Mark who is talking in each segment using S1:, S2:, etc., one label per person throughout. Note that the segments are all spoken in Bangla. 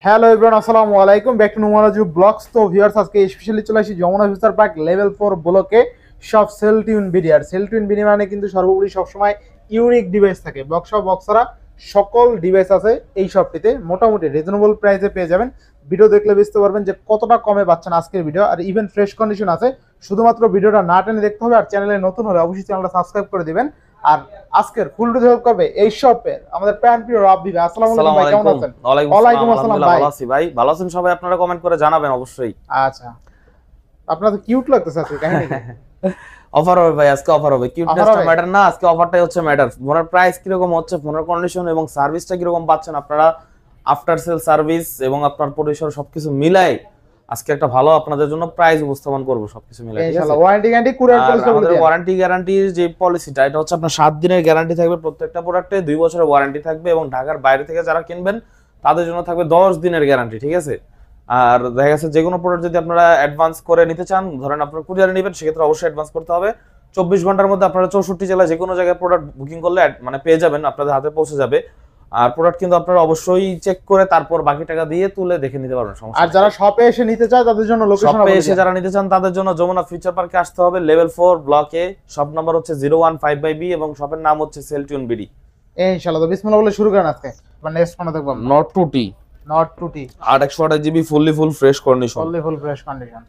S1: হ্যালো এভরিওয়ান, আসসালামু আলাইকুম, ব্যাক টু নুমারাজু ব্লগস। তো ভিউয়ার্স, আজকে স্পেশালি চলে আসি যমুনা ফিউচার পার্ক লেভেল 4 ব্লকে সব সেল টিউন বিডি। আর সেল টিউন বিডি মানে কিন্তু সর্বোপরি সবসময় ইউনিক ডিভাইস থাকে। বক্সরা সকল ডিভাইস আছে এই শপটিতে, মোটামুটি রিজনেবল প্রাইসে পেয়ে যাবেন। ভিডিও দেখলে বুঝতে পারবেন যে কতটা কমে পাচ্ছেন আজকের ভিডিও। আর ইভেন ফ্রেশ কন্ডিশন আছে, শুধুমাত্র ভিডিওটা না টেনে দেখতে হবে। আর চ্যানেলে নতুন হলে অবশ্যই চ্যানেলটা সাবস্ক্রাইব করে দিবেন। আর আজকের ফুল রিভিউ হেল্প করবে এই শপের আমাদের প্যান প্রিয় রাব্বি ভাই। আসসালামু আলাইকুম ভাই, কেমন আছেন?
S2: ওয়ালাইকুম আসসালাম ভাই। ভালো আছি ভাই, ভালো আছেন সবাই? আপনারা কমেন্ট করে জানাবেন অবশ্যই।
S1: আচ্ছা, আপনার তো কিউট লাগতেছে আজকে কাহিনী কি?
S2: অফার হবে ভাই, আজকে অফার হবে। কিউটনেসটা ম্যাটার না, আজকে অফারটাই হচ্ছে ম্যাটার। ফোনের প্রাইস কি রকম হচ্ছে, ফোনের কন্ডিশন এবং সার্ভিসটা কি রকম পাচ্ছেন আপনারা, আফটার সেল সার্ভিস এবং আপনার পরিষেবা সবকিছু মিলাই আজকে একটা ভালো আপনাদের জন্য প্রাইস উপস্থাপন করব। সবকিছু মিলাই ঠিক আছে।
S1: ইনশাআল্লাহ ওয়ারেন্টি গ্যারান্টি কুরিয়ার পলিসি
S2: আমাদের ওয়ারেন্টি গ্যারান্টির যে পলিসিটা, এটা হচ্ছে আপনার 7 দিনের গ্যারান্টি থাকবে প্রত্যেকটা প্রোডাক্টে, 2 বছরের ওয়ারেন্টি থাকবে এবং ঢাকার বাইরে থেকে যারা কিনবেন তাদের জন্য থাকবে 10 দিনের গ্যারান্টি, ঠিক আছে। আর দেখা গেছে যে কোনো প্রোডাক্ট যদি আপনারা অ্যাডভান্স করে নিতে চান, ধরেন আপনারা কুরিয়ারে নেবেন, সেক্ষেত্রে অবশ্যই অ্যাডভান্স করতে হবে। 24 ঘন্টার মধ্যে আপনারা 64 জেলায় যে কোনো জায়গায় প্রোডাক্ট বুকিং করলে মানে পেয়ে যাবেন, আপনাদের হাতে পৌঁছে যাবে। আর প্রোডাক্ট কিন্তু আপনারা অবশ্যই চেক করে তারপর বাকি টাকা দিয়ে তুলে দেখে নিতে পারবেন, সমস্যা।
S1: আর যারা শপে এসে নিতে চায় তাদের জন্য লোকেশন,
S2: শপে এসে যারা নিতে চান তাদের জন্য যমুনা ফিউচার পার্কে আসতে হবে, লেভেল 4 ব্লকে। শপ নাম্বার হচ্ছে 015/B এবং শপের নাম হচ্ছে সেলটিউন বিডি।
S1: ইনশাআল্লাহ। তো বিসমিল্লাহ বলে শুরু করেন আজকে। নেক্সট কোন দেখব?
S2: Not 2T 8/128GB full fresh condition.
S1: Full fresh condition.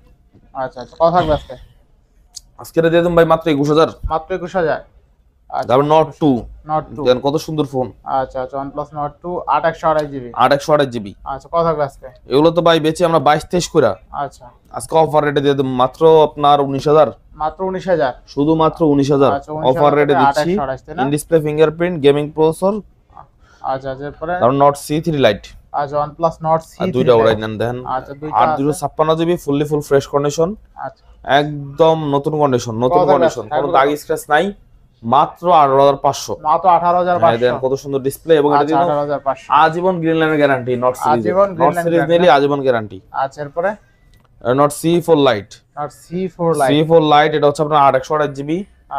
S1: আচ্ছা, কত থাকবে আজকে?
S2: আজকে দিয়ে দেন ভাই মাত্র 21000।
S1: মাত্র 21000। আচ্ছা,
S2: তারপর নট 2 দেন, কত সুন্দর ফোন।
S1: আচ্ছা, OnePlus Nord 2 8/128GB।
S2: 8/128GB।
S1: আচ্ছা, কত থাকবে আজকে?
S2: এগুলো তো ভাই বেচি আমরা 22-23 করে।
S1: আচ্ছা,
S2: আজকে অফার রেটে দিয়ে দেব মাত্র আপনার 19000।
S1: মাত্র 19000,
S2: শুধুমাত্র 19000 অফার রেটে দিচ্ছি। In display fingerprint gaming processor.
S1: আচ্ছা, এরপরে
S2: তারপর নট C3 লাইট।
S1: আচ্ছা, OnePlus Nord C3
S2: দুইটা ওরাই নেন দেন।
S1: আচ্ছা, দুইটা
S2: 8/256GB ফুল ফ্রেশ কন্ডিশন।
S1: আচ্ছা,
S2: একদম নতুন কন্ডিশন, কোনো দাগ স্ক্র্যাচ নাই। মাত্র 18500।
S1: মাত্র 18500
S2: দেন, কত সুন্দর ডিসপ্লে এবং এটা দিন
S1: 18500।
S2: আজীবন গ্রিন লাইনের গ্যারান্টি। নট সিরিজ নিলে আজীবন গ্যারান্টি।
S1: আচ্ছা, এরপরে
S2: not C4 light.
S1: Not C4
S2: light এটা হচ্ছে আপনার 8/128GB।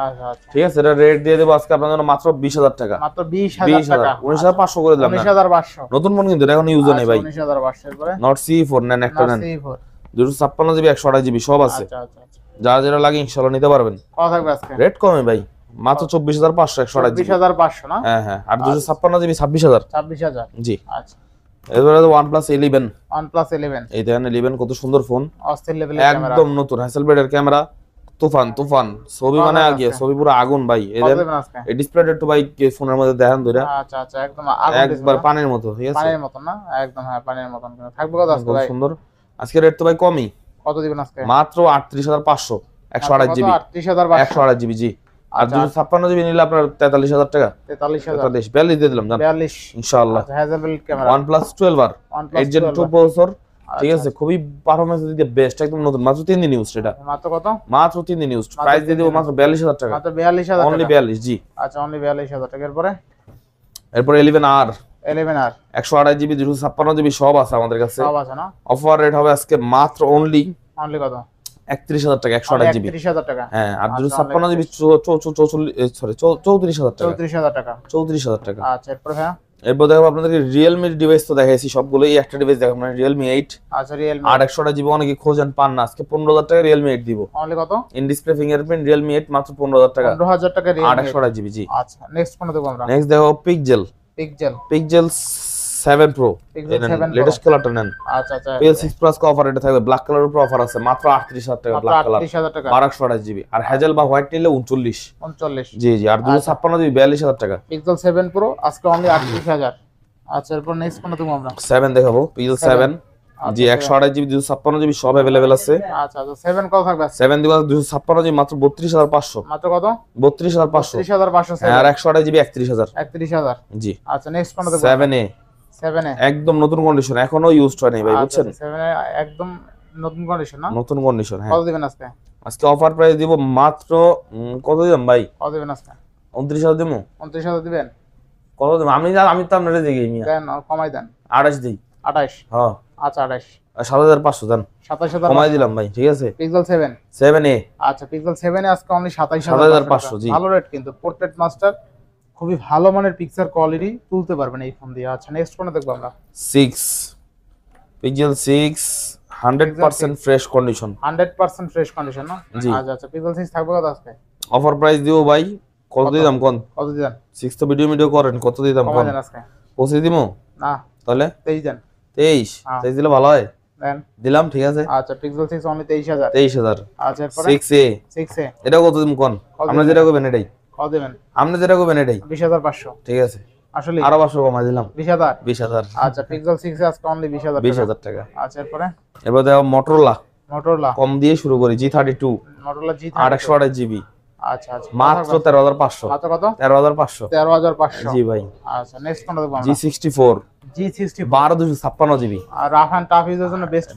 S1: আচ্ছা,
S2: ঠিক আছে, এটা রেট দিয়ে দেব আজকে আপনাদের জন্য মাত্র 20000 টাকা।
S1: মাত্র 20000 টাকা।
S2: 19500 করে দিলাম।
S1: 19500
S2: নতুন ফোন কিন্তু এখন ইউজ নেই ভাই।
S1: 19500। এরপরে
S2: নট C4 নেন, একটা নেন। 256GB 128GB সব আছে।
S1: আচ্ছা,
S2: যা যেটা লাগে ইনশাআল্লাহ নিতে পারবেন।
S1: কত থাকবে আজকে?
S2: রেট কমে ভাই, মাত্র 24500 128GB।
S1: 24500 না?
S2: হ্যাঁ। আর 256GB 26000।
S1: 26000
S2: জি।
S1: আচ্ছা,
S2: এবারে OnePlus 11।
S1: OnePlus 11
S2: এই দেখেন 11 কত সুন্দর ফোন,
S1: অস্থির লেভেলের ক্যামেরা,
S2: একদম নতুন হ্যাসেলব্লেডের ক্যামেরা। তুফান ছবি, মানে আগে ছবি পুরো আগুন ভাই। এই দেখেন এই ডিসপ্লেটা একটু ভাই ফোনের মধ্যে দেখেন ধরে।
S1: আচ্ছা, একদম আগুন,
S2: একবার পানির মতো, ঠিক আছে,
S1: পানির মতো না? একদম, হ্যাঁ, পানির মতন। থাকবে কত আজকে ভাই?
S2: সুন্দর। আজকে রেট তো ভাই কমই।
S1: কত দিবেন আজকে?
S2: মাত্র 38500 128GB।
S1: 38500
S2: জি। আর 256GB নিলে আপনার 43000 টাকা।
S1: 43000
S2: দিয়ে দিলাম
S1: 42
S2: ইনশাআল্লাহ।
S1: Hasselblad camera,
S2: OnePlus 12R 8gen 2 processor. ঠিক আছে, খুবই পারফরম্যান্স দিক দিয়ে বেস্ট, একদম নতুন। মাত্র 3 দিন ইউজ। এটা
S1: মাত্র কত?
S2: মাত্র 3 দিন ইউজ। প্রাইস দিয়ে দেব মাত্র 42000 টাকা।
S1: মাত্র 42000 টাকা।
S2: অনলি 42। জি।
S1: আচ্ছা, অনলি 42000 টাকা।
S2: এরপর 11R
S1: 11R
S2: 128GB 256GB সব আছে আমাদের কাছে।
S1: সব আছে না?
S2: অফার রেট হবে আজকে মাত্র অনলি
S1: কত?
S2: 31000 টাকা 128GB।
S1: 31000 টাকা।
S2: হ্যাঁ, আর 256GB 34000 টাকা।
S1: 34000 টাকা।
S2: 34000 টাকা।
S1: আচ্ছা, এরপর হ্যাঁ,
S2: এরপর দেখো আপনাদেরকে রিয়েলমি ডিভাইস তো দেখাইছি সবগুলোই। একটা ডিভাইস দেখো আপনারা রিয়েলমি 8।
S1: আচ্ছা, রিয়েলমি
S2: 8/128GB অনেকে খোঁজেন পান না, আজকে 15000 টাকা রিয়েলমি 8 দিব।
S1: অনলি কত?
S2: ইন ডিসপ্লে ফিঙ্গারপ্রিন্ট রিয়েলমি 8 মাত্র 15000 টাকা।
S1: 15000 টাকা রিয়েলমি
S2: 8/128GB। জি।
S1: আচ্ছা, নেক্সট কোন দেখব আমরা?
S2: নেক্সট দেখো পিক্সেল 7 Pro। লেটেস্ট কালারটা নেন।
S1: আচ্ছা,
S2: PL6 Plus কা অফার এটা থাকবে, ব্ল্যাক কালারের উপর অফার আছে মাত্র 38000 টাকা ব্ল্যাক কালার।
S1: 38000 টাকা।
S2: 8/128GB। আর হ্যাজেল বা হোয়াইট নিলে 39। জি। আর 256GB 42000 টাকা।
S1: Pixel 7 Pro আজকে অনলি 38000। আচ্ছা, এরপর নেক্সট কোন দেখব আমরা?
S2: 7 দেখাবো, Pixel 7। জি, 128GB 256GB সব अवेलेबल আছে।
S1: আচ্ছা, 7 কত থাকবে?
S2: 7 দিব 256GB মাত্র 32500।
S1: মাত্র কত?
S2: 32500।
S1: 33500।
S2: আর 128GB 31000।
S1: 31000।
S2: জি।
S1: আচ্ছা, নেক্সট কোন দেখব?
S2: 7A একদম নতুন কন্ডিশন, এখনো ইউজড হয় নাই ভাই, বুঝছেন?
S1: 7A একদম নতুন কন্ডিশন না?
S2: নতুন কন্ডিশন। হ্যাঁ।
S1: কত দিবেন আজকে?
S2: আজকে অফার প্রাইস দিব মাত্র কত দিলাম ভাই?
S1: কত দিবেন আজকে?
S2: 29000 দেবো।
S1: 29000 দিবেন?
S2: কত দেব? আমি তো আপনারে দিই মিয়া।
S1: দেন, কমাই দেন।
S2: 28 দেই।
S1: 28?
S2: হ্যাঁ।
S1: আচ্ছা, 28
S2: 7500 দেন।
S1: 27000
S2: কমাই দিলাম ভাই, ঠিক আছে।
S1: Pixel
S2: 7A।
S1: আচ্ছা, Pixel 7 এ আজকে অনলি 27500।
S2: জি।
S1: ভালো রেট কিন্তু, পোর্ট্রেট মাস্টার, খুবই ভালো মানের পিকচার কোয়ালিটি তুলতে পারবেন এই ফোন দিয়ে। আচ্ছা, নেক্সট কোন দেখব আমরা?
S2: 6 pixel 6 100% fresh condition,
S1: 100% fresh condition না?
S2: জি।
S1: আচ্ছা আচ্ছা, পিক্সেল 6 থাকবে কত আজকে?
S2: অফার প্রাইস দিও ভাই, কত দিলাম কোন?
S1: কত দিবেন?
S2: 6 তো ভিডিও করেন, কত দিলাম
S1: কমাই
S2: কোন?
S1: দেন আজকে।
S2: পৌঁছে দিমু
S1: না,
S2: তাহলে
S1: 23 দেন।
S2: 23
S1: হ্যাঁ।
S2: 23 দিলে ভালো হয়,
S1: দেন।
S2: দিলাম ঠিক আছে।
S1: আচ্ছা, পিক্সেল 6 অনলি 23000।
S2: 23000।
S1: আচ্ছা, এরপরে
S2: 6A
S1: 6 এ
S2: এটা কত দিম কোন?
S1: কত
S2: আমরা
S1: দিবেন?
S2: যেটা কইবেন এটাই,
S1: কত দিবেন?
S2: আমরা যেটা কইবেন এটাই,
S1: 20500।
S2: ঠিক আছে।
S1: আসলে
S2: আরো 500 কমাই দিলাম,
S1: 20000।
S2: 20000।
S1: আচ্ছা, পিক্সেল 6 এ আজকে অনলি 20000 টাকা।
S2: 20000 টাকা।
S1: আচ্ছা, এরপরে
S2: এবার দেখো মোটরোলা,
S1: মোটরোলা।
S2: কম দিয়ে শুরু করি, G32
S1: মোটরোলা জি
S2: 828 জিবি,
S1: আচ্ছা আচ্ছা,
S2: মাত্র 13500।
S1: মাত্র কত?
S2: 13500।
S1: 13500।
S2: জি ভাই।
S1: আচ্ছা, নেক্সট কোনটা দেখব আমরা?
S2: G64
S1: G64।
S2: 12256 জিবি,
S1: আর রাফ এন্ড টাফ ইউজার জন্য বেস্ট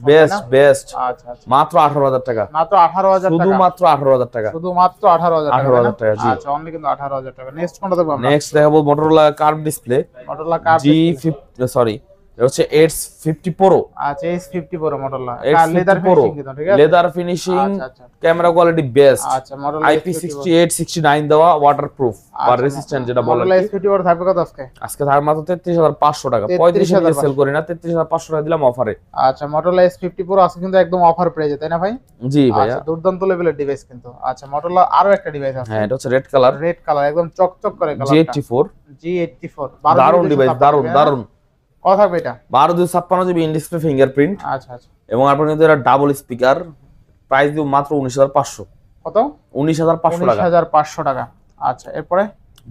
S2: বেস্ট।
S1: আচ্ছা আচ্ছা,
S2: মাত্র 18000 টাকা,
S1: মাত্র 18000 টাকা।
S2: শুধু মাত্র 18000 টাকা,
S1: শুধু মাত্র 18000 টাকা।
S2: 18000 টাকা, জি।
S1: আচ্ছা, অনলি কিন্তু 18000 টাকা। নেক্সট কোনটা দেখব আমরা?
S2: নেক্সট দেখাবো Motorola curve display,
S1: Motorola curve.
S2: G50 sorry, এটা হচ্ছে H50 Pro।
S1: আচ্ছা, S50 Pro Motorola.
S2: H50
S1: leather
S2: Pro,
S1: finishing কিন্তু, ঠিক আছে?
S2: লেদার ফিনিশিং,
S1: আচ্ছা আচ্ছা
S2: ক্যামেরা কোয়ালিটি বেস্ট,
S1: আচ্ছা, মোটরোলা
S2: IP68 69 দেওয়া, ওয়াটারপ্রুফ বা রেসিস্ট্যান্ট যেটা বলে।
S1: মোটরোলা S50 Pro থাকবে কত আজকে?
S2: আজকে থাকার মাত্র 33500 টাকা, 35,000 সেল করি না, 33500 টাকা দিলাম অফারে।
S1: আচ্ছা, মোটরোলা S50 Pro আজকে কিন্তু একদম অফার প্রাইসে, তাই না ভাই?
S2: জি ভাইয়া।
S1: আচ্ছা, দুর্দান্ত লেভেলের ডিভাইস কিন্তু। আচ্ছা, মোটরোলা আরো একটা ডিভাইস আছে।
S2: হ্যাঁ, এটা হচ্ছে রেড কালার,
S1: রেড কালার, একদম চকচক করে কালারটা।
S2: G84
S1: G84
S2: দারুন ডিভাইস, দারুন।
S1: কত থাকবে এটা?
S2: 12256 জিবি ইন ডিসপ্লে ফিঙ্গারপ্রিন্ট,
S1: আচ্ছা আচ্ছা,
S2: এবং আপনার কিন্তু এটা ডাবল স্পিকার, প্রাইস দিব মাত্র 19500।
S1: কত?
S2: 19500 টাকা।
S1: 19500 টাকা। আচ্ছা, এরপরে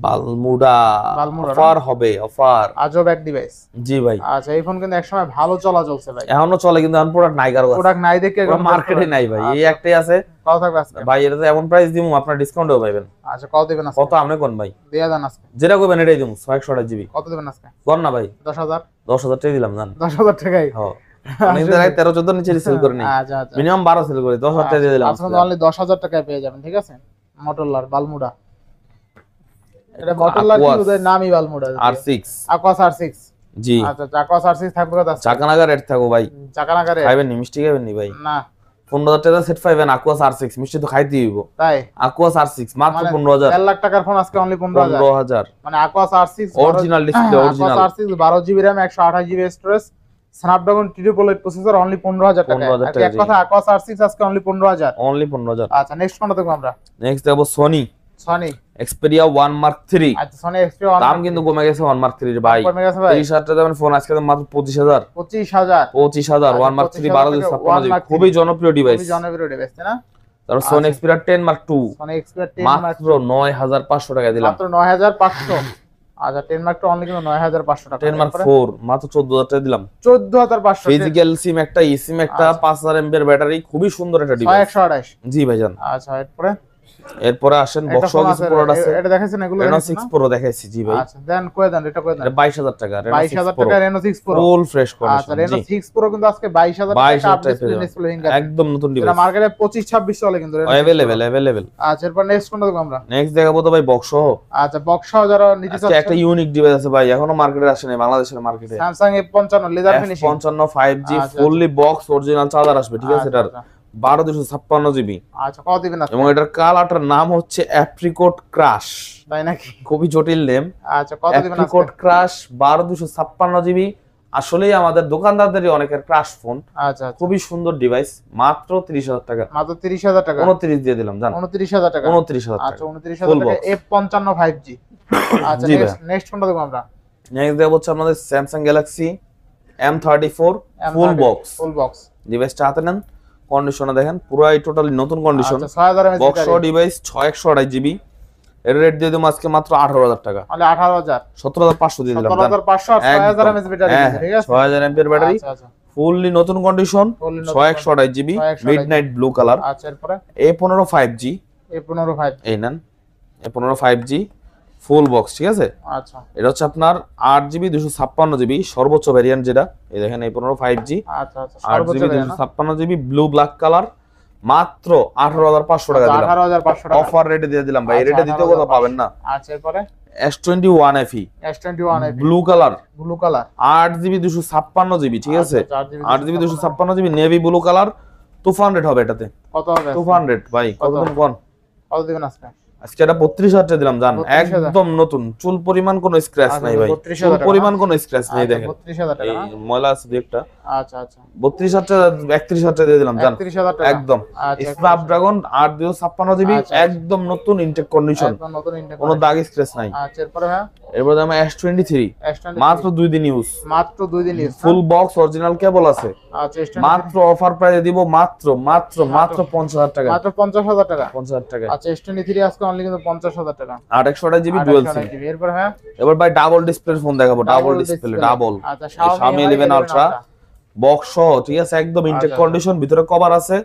S2: বালমুডা
S1: বালমুডা না?
S2: অফার হবে, অফার।
S1: আজব এক ডিভাইস।
S2: জি ভাই,
S1: আচ্ছা, এই ফোন কিন্তু একসময় ভালো চলছে ভাই।
S2: এখনো চলে, কিন্তু এখন প্রোডাক্ট নাই কারো কাছে,
S1: প্রোডাক্ট নাই দেখে
S2: পুরো মার্কেটে নাই ভাই, এই
S1: আচ্ছা,
S2: একটাই আছে
S1: কত থাকবে আজকে?
S2: ভাই। এটাতে এমন প্রাইস দিমু আপনার ডিসকাউন্টও পাবেন।
S1: আচ্ছা, কত দিবেন আজকে?
S2: কত আপনি কোন ভাই?
S1: দেয়া দেন আজকে।
S2: যেটা কইবেন এটাই দিমু, 128 জিবি।
S1: কত দিবেন আজকে?
S2: কোন না ভাই,
S1: 10000।
S2: 10000 টাকা দিলাম জান।
S1: 10000 টাকাই।
S2: হ্যাঁ, আমি কিন্তু 13 14 নিচে সেল করে নেই,
S1: আচ্ছা আচ্ছা,
S2: মিনিমাম 12 সেল করি, 10000 টাকা দিয়ে দিলাম।
S1: আজকে অনলি 10000 টাকায় পেয়ে যাবেন, ঠিক আছে? মোটরোলার বালমুডা। এটা মোটরোলার কি ওদের নামই বালমুডা।
S2: R6
S1: Aquos R6।
S2: জি।
S1: আচ্ছা, আকোয়াস R6 থাকবে কত আজকে?
S2: চাকানাগা রেট থাকো ভাই,
S1: চাকানাগারে
S2: খাইবেন নি মিষ্টি, খাইবেন নি ভাই?
S1: না
S2: 15000 টাকা সেট পাইবেন, আকোয়াস R6 মিষ্টি তো খাইতেই হইব।
S1: তাই?
S2: আকোয়াস R6 মাত্র
S1: মানে
S2: 15000।
S1: 1.5 লাখ টাকার ফোন আজকে অনলি 15000।
S2: 15000
S1: মানে Aquos R6
S2: original display, original.
S1: Aquos R6 12 GB RAM 128 GB storage, Snapdragon 388 processor, only 15000 টাকা।
S2: 15000
S1: আর
S2: টাকা,
S1: এক কথা আকোয়াস R6 আজকে অনলি 15000।
S2: অনলি 15000।
S1: আচ্ছা, নেক্সট কোনটা দেখব আমরা?
S2: নেক্সট দেখো সনি
S1: সনি
S2: Xperia 1 Mark 3।
S1: আচ্ছা, সনি Xperia 1
S2: দাম কিন্তু কমে গেছে 1 Mark 3 এর ভাই,
S1: কমে গেছে ভাই।
S2: 30000 টাকা দামের ফোন আজকে মাত্র 25000।
S1: 25000।
S2: 25000 1 Mark 3 12256 জিবি, খুবই জনপ্রিয় ডিভাইস।
S1: খুবই জনপ্রিয় ডিভাইস, তাই না?
S2: তারপর Sony Xperia 10 Mark 2
S1: Sony Xperia 10 Mark
S2: মাত্র 9500 টাকা দিলাম।
S1: মাত্র 9500। আচ্ছা, 10 Mark 2 অনলি কিন্তু 9500 টাকা।
S2: 10 Mark 4 মাত্র 14000 টাকা দিলাম।
S1: 14500।
S2: ফিজিক্যাল সিম একটা, eSIM একটা, 5000 mAh এর ব্যাটারি, খুবই সুন্দর একটা ডিভাইস।
S1: 128।
S2: জি ভাইজান।
S1: আচ্ছা, এরপরে
S2: এরপরে আসেন বক্সও কিছু প্রোডাক্ট আছে।
S1: এটা দেখাইছেন এগুলো?
S2: Reno 6 Pro দেখাইছি, জি ভাই।
S1: আচ্ছা, দেন কই দেন, এটা কই দেন।
S2: এটা 22000 টাকা, Reno 6
S1: 22000
S2: Pro
S1: টাকা Reno 6 Pro
S2: ফুল ফ্রেশ
S1: আচ্ছা,
S2: কন্ডিশন।
S1: Reno
S2: জি
S1: 6 Pro কিন্তু আজকে 22000 টাকা
S2: 22000
S1: আপডেট
S2: টাকা
S1: ডিসপ্লে
S2: একদম নতুন
S1: এটা
S2: ডিভাইস,
S1: মার্কেটে 25 26 চলে কিন্তু Reno 6 Pro।
S2: अवेलेबल।
S1: আচ্ছা, এরপর নেক্সট কোনটা দেখব আমরা?
S2: নেক্সট দেখাবো তো ভাই বক্স সহ।
S1: আচ্ছা, বক্স সহ যারা নিতে
S2: আজকে
S1: চাচ্ছেন,
S2: একটা ইউনিক ডিভাইস আছে ভাই, এখনো মার্কেটে আসে নাই বাংলাদেশের মার্কেটে।
S1: Samsung F55 leather finishing.
S2: F55 5G
S1: আচ্ছা,
S2: ফুললি বক্স অরিজিনাল চার্জার আসবে, ঠিক আছে? এটার
S1: আচ্ছা,
S2: 12256 জিবি,
S1: আচ্ছা, কত দিবেন আজকে?
S2: এবং এটার কালারটার নাম হচ্ছে অ্যাপ্রিকট ক্রাশ,
S1: তাই নাকি?
S2: খুবই জটিল নেম।
S1: আচ্ছা, কত দিবেন আজকে?
S2: অ্যাপ্রিকট ক্রাশ 12256 জিবি, আসলেই আমাদের দোকানদারদেরই অনেকের ক্রাশ ফোন,
S1: আচ্ছা আচ্ছা,
S2: খুবই সুন্দর ডিভাইস, মাত্র 30000 টাকা।
S1: মাত্র 30000 টাকা।
S2: 29 দিয়ে দিলাম জান,
S1: 29000 টাকা।
S2: 29000
S1: আচ্ছা,
S2: টাকা
S1: 29000
S2: Full
S1: টাকা
S2: box।
S1: F55 5G। আচ্ছা,
S2: জি ভাই।
S1: নেক্সট কোনটা দেখব আমরা?
S2: নেক্সট দেখাবো হচ্ছে আমাদের Samsung Galaxy M34 full box.
S1: Full box
S2: ডিভাইসটা হাতে নেন, কন্ডিশনে দেখেন পুরাই টোটালি নতুন কন্ডিশন।
S1: আচ্ছা, 6000 mAh
S2: বক্স ডিভাইস 6128 জিবি, এর রেট দিয়ে দিলাম আজকে মাত্র 18000 টাকা,
S1: মানে 18000
S2: 17500 দিয়ে দিলাম।
S1: 17500 আর 6000 mAh ব্যাটারি, ঠিক আছে?
S2: 6000 এমপিআর ব্যাটারি,
S1: আচ্ছা আচ্ছা,
S2: ফুললি নতুন কন্ডিশন,
S1: Fully নতুন
S2: 6128 জিবি,
S1: 6128
S2: মিডনাইট ব্লু কালার।
S1: আচ্ছা, এরপরে
S2: A15 5G,
S1: A15 5।
S2: এই নেন A15 5G ফুল বক্স, ঠিক আছে?
S1: আচ্ছা
S2: এটা হচ্ছে আপনার 8GB 256GB সর্বোচ্চ ভেরিয়েন্ট, যেটা এই দেখেন A15 5G
S1: আচ্ছা, আচ্ছা,
S2: 8GB 256GB blue black colour, মাত্র 18500 টাকা দিলাম,
S1: 18500 টাকা
S2: অফার রেটে দিয়ে দিলাম ভাই। এই
S1: আচ্ছা,
S2: রেটে দ্বিতীয় কথা পাবেন না।
S1: আচ্ছা, এরপরে
S2: S21 FE
S1: S21
S2: blue colour,
S1: blue colour,
S2: 8GB 256GB, ঠিক আছে?
S1: আচ্ছা,
S2: 8GB 256GB navy blue colour, তুফান রেট হবে এটাতে,
S1: কত হবে?
S2: তুফান রেট ভাই। কত দিন কোন?
S1: কত দিবেন আজকে?
S2: আজকে এটা 32000 টাকা দিলাম জান,
S1: 32,000
S2: একদম নতুন, চুল পরিমাণ কোনো স্ক্র্যাচ নাই ভাই,
S1: 32,000
S2: চুল পরিমাণ কোনো স্ক্র্যাচ নেই, দেখেন
S1: 32000 টাকা
S2: এই
S1: না?
S2: ময়লা আছে দুই একটা,
S1: আচ্ছা আচ্ছা
S2: 32,000 টাকা 31,000 টাকা দিয়ে দিলাম জান
S1: 31,000 টাকা
S2: একদম।
S1: আচ্ছা
S2: স্ন্যাপড্রাগন 856 জিবি
S1: আচ্ছা,
S2: একদম নতুন ইনটেক কন্ডিশন,
S1: একদম নতুন ইন্টেক
S2: কোনো দাগ স্ক্র্যাচ নাই।
S1: আচ্ছা এরপরে হ্যাঁ
S2: এরপর দাম S23 মাত্র 2 দিন ইউজ,
S1: মাত্র 2 দিন ইউজ,
S2: ফুল বক্স অরিজিনাল কেবল আছে।
S1: আচ্ছা
S2: মাত্র অফার প্রাইসে দিব মাত্র মাত্র মাত্র 50,000 টাকা,
S1: মাত্র 50,000 টাকা
S2: 50,000 টাকা।
S1: আচ্ছা S23 আজকে অনলি কিন্তু 50,000 টাকা
S2: 828 জিবি ডুয়াল সিম।
S1: এরপর হ্যাঁ
S2: এবার ভাই ডাবল ডিসপ্লে ফোন দেখাবো, ডাবল ডিসপ্লে ডাবল।
S1: আচ্ছা
S2: Xiaomi 11 Ultra বক্স সহ, ঠিক আছে, একদম ইনটেক কন্ডিশন, ভিতরে কভার আছে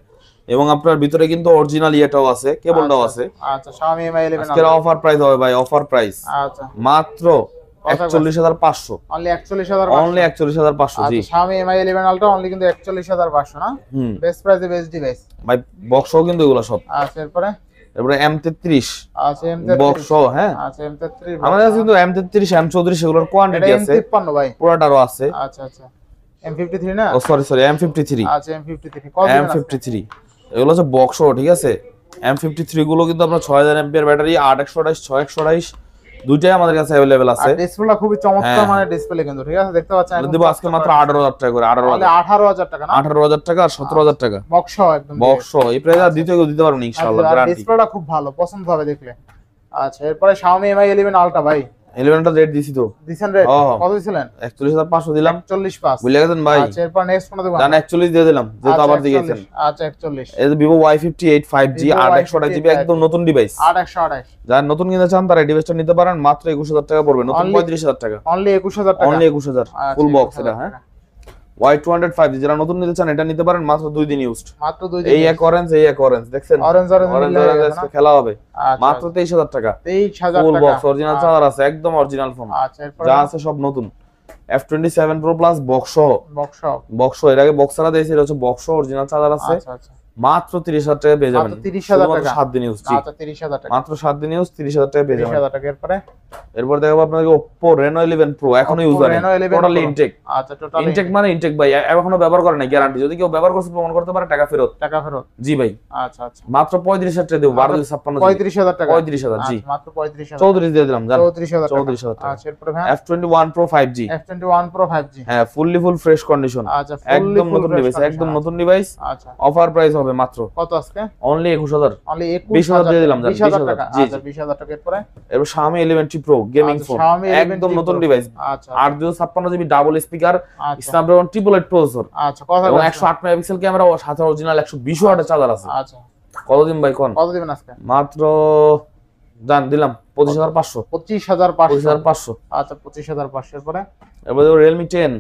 S2: এবং আপনার ভিতরে কিন্তু অরিজিনাল ইয়েটাও আছে, কেবলটাও আছে।
S1: আচ্ছা Xiaomi Mi 11
S2: আজকের অফার প্রাইস হবে ভাই, অফার প্রাইস
S1: আচ্ছা
S2: মাত্র 41,500,
S1: অনলি 41,500,
S2: অনলি 41,500 জি।
S1: আচ্ছা Xiaomi Mi 11 Ultra অনলি কিন্তু 41,500 না, বেস্ট প্রাইসে বেস্ট ডিভাইস
S2: ভাই বক্স সহ কিন্তু এগুলো সব।
S1: আচ্ছা এরপরে
S2: M33
S1: আচ্ছা M33
S2: বক্স সহ, হ্যাঁ
S1: আচ্ছা M33
S2: আমাদের কাছে কিন্তু M33 M34 সেগুলোর কোয়ান্টিটি আছে,
S1: M53 ভাই
S2: পুরোটারও আছে।
S1: আচ্ছা আচ্ছা M53 না,
S2: ও সরি M53,
S1: আচ্ছা M53 কত দিন আছে?
S2: M53 এগুলো হচ্ছে বক্স সহ, ঠিক আছে। M53 গুলো কিন্তু আপনার 6000 এমপিআর ব্যাটারি, 8128 6128 দুইটাই আমাদের কাছে अवेलेबल আছে।
S1: আর ডিসপ্লেটা খুবই চমৎকার মানে ডিসপ্লে কিন্তু, ঠিক আছে, দেখতে পাচ্ছেন
S2: আমরা দেব আজকে মাত্র 18,000 টাকা করে,
S1: 18,000 টাকা না,
S2: 18,000 টাকা আর 17,000 টাকা
S1: বক্স একদম
S2: বক্স এই প্রাইসে দিতে দিতে পারবেন ইনশাআল্লাহ, গ্যারান্টি।
S1: ডিসপ্লেটা খুব ভালো, পছন্দ হবে দেখলে। আচ্ছা এরপরে Xiaomi Mi 11 Ultra ভাই
S2: 11টা রেট দিছি তো,
S1: দিছেন রেট কত দিছিলেন?
S2: 41,500 দিলাম,
S1: 41,500
S2: ভুলে গেছেন ভাই।
S1: আচ্ছা এরপর নেক্সট ফোন দেব,
S2: জান 41 দিয়ে দিলাম, যেহেতু আবার দিয়ে গেছেন।
S1: আচ্ছা 41
S2: এই যে Vivo Y58 5G 828 জিবি একদম নতুন ডিভাইস,
S1: 828
S2: যারা নতুন কিনতে চান তারা এই ডিভাইসটা নিতে পারেন, মাত্র 21,000 টাকা পড়বে, নতুন 35,000 টাকা,
S1: অনলি 21,000 টাকা,
S2: অনলি 21,000 ফুল বক্স এটা। হ্যাঁ Y205 যারা নতুন নিতে চান এটা নিতে পারেন, মাত্র 2 দিন ইউজড,
S1: মাত্র 2 দিন।
S2: এই এক অরেঞ্জ দেখছেন,
S1: অরেঞ্জ
S2: আজকে খেলা হবে, মাত্র 23,000 টাকা
S1: 23,000
S2: ফুল
S1: টাকা
S2: বক্স অরিজিনাল চার্জার আছে, একদম অরিজিনাল ফোন,
S1: আচ্ছা এরপর
S2: যা আছে সব নতুন। F27 Pro Plus বক্স সহ, বক্স এর আগে বক্স ছাড়া দিয়েছিল, হচ্ছে বক্স অরিজিনাল চার্জার আছে,
S1: আচ্ছা আচ্ছা
S2: মাত্র 30,000 টাকা পেয়ে যাবেন,
S1: মাত্র 30,000 টাকা
S2: 7 দিন ইউজ। জি
S1: আচ্ছা 30,000 টাকা
S2: মাত্র 7 দিন ইউজ 30,000 টাকা পেয়ে যাবেন।
S1: 30,000 টাকা
S2: এরপর দেখাবো আপনাকে Oppo Reno 11 Pro, এখনো ইউজ হয় টোটালি ইনটেক।
S1: আচ্ছা টোটালি
S2: ইনটেক মানে ইনটেক ভাই, এখনো ব্যবহার করে না, গ্যারান্টি, যদি কেউ ব্যবহার করছে প্রমাণ করতে পারে টাকা ফেরত। জি ভাই
S1: আচ্ছা আচ্ছা
S2: মাত্র 35,000 টাকা দেব, 1256
S1: 35,000 টাকা
S2: 35,000 জি
S1: মাত্র 35,000
S2: 34 দিয়ে দিলাম জান,
S1: 34,000 টাকা। আচ্ছা এরপর ভাই
S2: F21 Pro 5G,
S1: F21 Pro 5G
S2: হ্যাঁ ফুললি ফুল ফ্রেশ কন্ডিশন,
S1: আচ্ছা
S2: একদম নতুন ডিভাইস, একদম নতুন ডিভাইস।
S1: আচ্ছা
S2: অফার প্রাইস হবে মাত্র
S1: কত আজকে?
S2: অনলি 21,000,
S1: অনলি
S2: 20,000 দিয়ে দিলাম জান,
S1: 20,000 টাকা।
S2: জি
S1: আচ্ছা 20,000 টাকা। এরপর
S2: এরপর Xiaomi 11T Pro gaming phone, একদম নতুন ডিভাইস,
S1: আচ্ছা
S2: 856 জিবি ডাবল স্পিকার,
S1: আচ্ছা
S2: স্ন্যাপড্রাগন 888 প্রসেসর,
S1: আচ্ছা কথা
S2: এবং 108 মেগাপিক্সেল ক্যামেরা ও সাথে অরিজিনাল 120 ওয়াটের চার্জার আছে।
S1: আচ্ছা
S2: কতদিন ভাই কোন
S1: কত দিবেন আজকে?
S2: মাত্র জান দিলাম 25,500,
S1: 25,500 আচ্ছা 25,500 এরপর
S2: এরপর Realme 10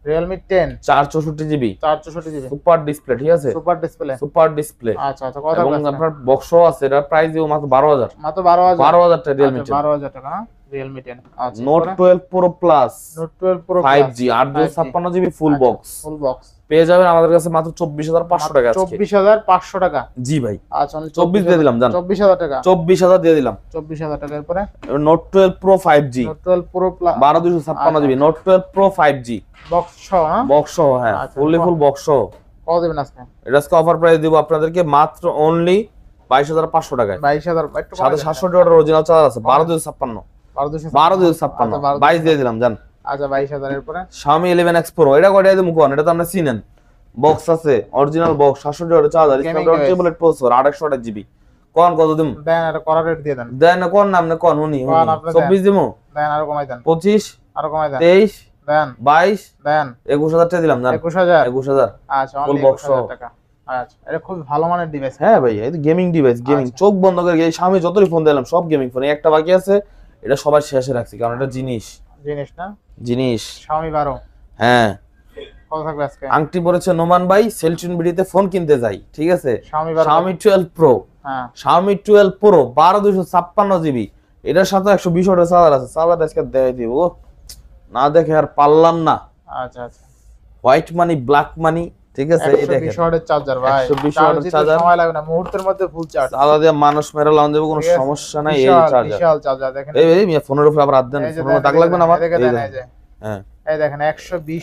S1: Realme 10
S2: 464 GB
S1: 464 GB
S2: super display, ঠিক আছে,
S1: সুপার ডিসপ্লে
S2: সুপার ডিসপ্লে।
S1: আচ্ছা আচ্ছা কথা
S2: এবং
S1: বলছেন
S2: আপনার বক্সও আছে, এটা প্রাইস দিব মাত্র 12,000,
S1: মাত্র 12,000
S2: 12,000 টাকা Realme 10,
S1: 12,000 টাকা না Realme 10। আচ্ছা
S2: Note 12 Pro Plus
S1: Note 12 Pro
S2: 5G 856 GB full box
S1: full box
S2: পেয়ে যাবেন আমাদের কাছে মাত্র 24,500 টাকা আজকে।
S1: 24,500 টাকা
S2: জি ভাই
S1: আচ্ছা
S2: 24 দিয়ে দিলাম জান,
S1: 24,000 টাকা
S2: 24,000 দিয়ে দিলাম,
S1: 24,000 টাকা। এরপর
S2: Note 12 Pro 5G
S1: Note 12 Pro Plus
S2: 12,256 GB Note 12 Pro 5G
S1: box সহ না
S2: বক্স সহ, হ্যাঁ
S1: আচ্ছা,
S2: ফুললি ফুল বক্স সহ।
S1: কত দিবেন আজকে?
S2: এটা আজকে অফার প্রাইস দিব আপনাদেরকে মাত্র অনলি 22,500 টাকায়,
S1: 22,000 একটু
S2: সাথে 700 টাকার অরিজিনাল চার্জার আছে, 12,256 12,256 22 দিয়ে দিলাম জান।
S1: আচ্ছা 22,000 এরপর
S2: Xiaomi 11X Pro এটা কয়টা দিয়ে মুকন, এটা তো আমরা চিনেন, বক্স আছে অরিজিনাল বক্স 700 টাকার charger, Snapdragon tablet processor 828 GB. কোন কত দিম
S1: দেন, আর করা রেট দিয়ে দেন,
S2: দেন না কোন নাম না কোন উনি 24 দিমু,
S1: দেন আরো কমাই দেন,
S2: 25
S1: আরো কমাই দেন,
S2: 23
S1: দেন
S2: 22
S1: দেন
S2: 21,000 টাকা দিলাম জান,
S1: 21,000 আচ্ছা
S2: ফুল
S1: অনলি
S2: বক্স
S1: 21,000 টাকা। আচ্ছা এটা খুব ভালো মানের ডিভাইস।
S2: হ্যাঁ ভাই এই গেমিং ডিভাইস, গেমিং চোখ বন্ধ করে এই Xiaomi যতই ফোন দিলাম সব গেমিং ফোন, একটা বাকি আছে এটা সবার শেষে রাখছি কারণ এটা জিনিস
S1: না
S2: জিনিস
S1: Xiaomi 12
S2: হ্যাঁ
S1: কত থাকবে আজকে?
S2: আংটি পড়েছে নোমান ভাই, সেলটুন বিডিতে ফোন কিনতে যাই, ঠিক আছে,
S1: Xiaomi
S2: 12 Pro,
S1: হ্যাঁ
S2: Xiaomi 12 Pro 12,256 জিবি, এটার সাথে 120 ওয়াটের চার্জার আছে, চার্জার আজকে দেখাই দিব, না দেখে আর পারলাম না।
S1: আচ্ছা আচ্ছা
S2: হোয়াইট মানি ব্ল্যাক মানি, ঠিক আছে, এই দেখেন
S1: 120 ওয়াটের চার্জার ভাই,
S2: 120 ওয়াটের চার্জার,
S1: সময় লাগবে না, মুহূর্তের মধ্যে ফুল চার্জ,
S2: চার্জার দিয়ে মানুষ মেরা লাউন দেব, কোনো সমস্যা নাই। এই চার্জার
S1: বিশাল চার্জার দেখেন,
S2: এই মিয়া ফোনের উপরে আবার হাত দেন, ফোনের দাগ লাগবে না আমার,
S1: হ্যাঁ এই দেখেন 120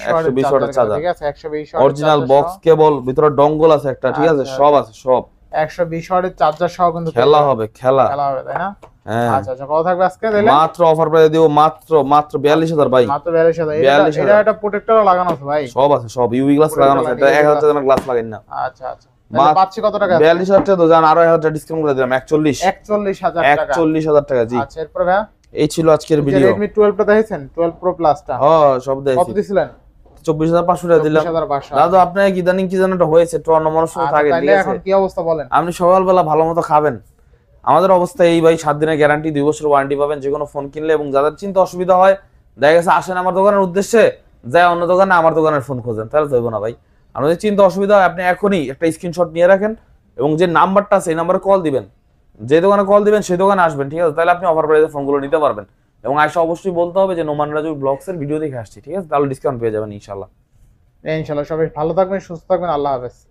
S1: ওয়াটের চার্জার, ঠিক আছে 120 ওয়াট
S2: অরিজিনাল বক্স কেবল, ভিতরে ডঙ্গল আছে একটা, ঠিক আছে, সব আছে সব
S1: 120 ওয়াটের চার্জার সহ কিন্তু
S2: খেলা হবে, খেলা
S1: হবে তাই না?
S2: হ্যাঁ
S1: আচ্ছা আচ্ছা, কত থাকবে আজকে তাহলে?
S2: মাত্র অফার প্রাইসে দিব মাত্র 42000 ভাই।
S1: মাত্র 42000।
S2: 42000
S1: এটা একটা প্রোটেক্টরও লাগানো আছে ভাই?
S2: সব আছে, সব ইউভি গ্লাস লাগানো আছে, এটা 1000 টাকা গ্লাস লাগাই না।
S1: আচ্ছা আচ্ছা, তাহলে পাচ্ছি কত টাকা?
S2: 42000 টাকা তো জান, আরো 1000 টাকা ডিসকাউন্ট করে দিলাম,
S1: 41000 টাকা।
S2: 41000 টাকা জি।
S1: আচ্ছা, এরপর ভাই
S2: এই ছিল আজকের ভিডিও।
S1: Redmi 12 টা দেখেছেন? 12 Pro Plus-টা
S2: হ্যাঁ সব
S1: কত
S2: দেখেছি।
S1: দিছিলেন?
S2: 24500 টাকা দিলাম।
S1: 24500।
S2: দাদা আপনার কি জানেন কি জানেন, এটা হয়েছে একটু অন্যমনস্ক থাকে,
S1: তাহলে
S2: ঠিক আছে?
S1: এখন কি অবস্থা বলেন?
S2: আপনি সকালবেলা ভালো মতো খাবেন। আমাদের অবস্থা এই ভাই, 7 দিনের গ্যারান্টি, 2 বছর ওয়ারেন্টি পাবেন যে কোনো ফোন কিনলে। এবং যাদের চিন্তা অসুবিধা হয়, দেখা গেছে আসেন আমার দোকানের উদ্দেশ্যে, যায় অন্য দোকানে আমার দোকানের ফোন খোঁজেন, তাহলে তো হইব না ভাই। আমাদের চিন্তা অসুবিধা হয়, আপনি এখনই একটা স্ক্রিনশট নিয়ে রাখেন এবং যে নাম্বারটা আছে এই নাম্বারে কল দিবেন, যে দোকানে কল দিবেন সেই দোকানে আসবেন, ঠিক আছে? তাহলে আপনি অফার প্রাইসে ফোনগুলো নিতে পারবেন। এবং আয়সা অবশ্যই বলতে হবে যে নোমান রাজু ব্লগসের ভিডিও দেখে আসছি, ঠিক আছে? তাহলে ডিসকাউন্ট পেয়ে যাবেন ইনশাআল্লাহ।
S1: ইনশাআল্লাহ। সবাই ভালো থাকবেন, সুস্থ থাকবেন, আল্লাহ হাফেজ।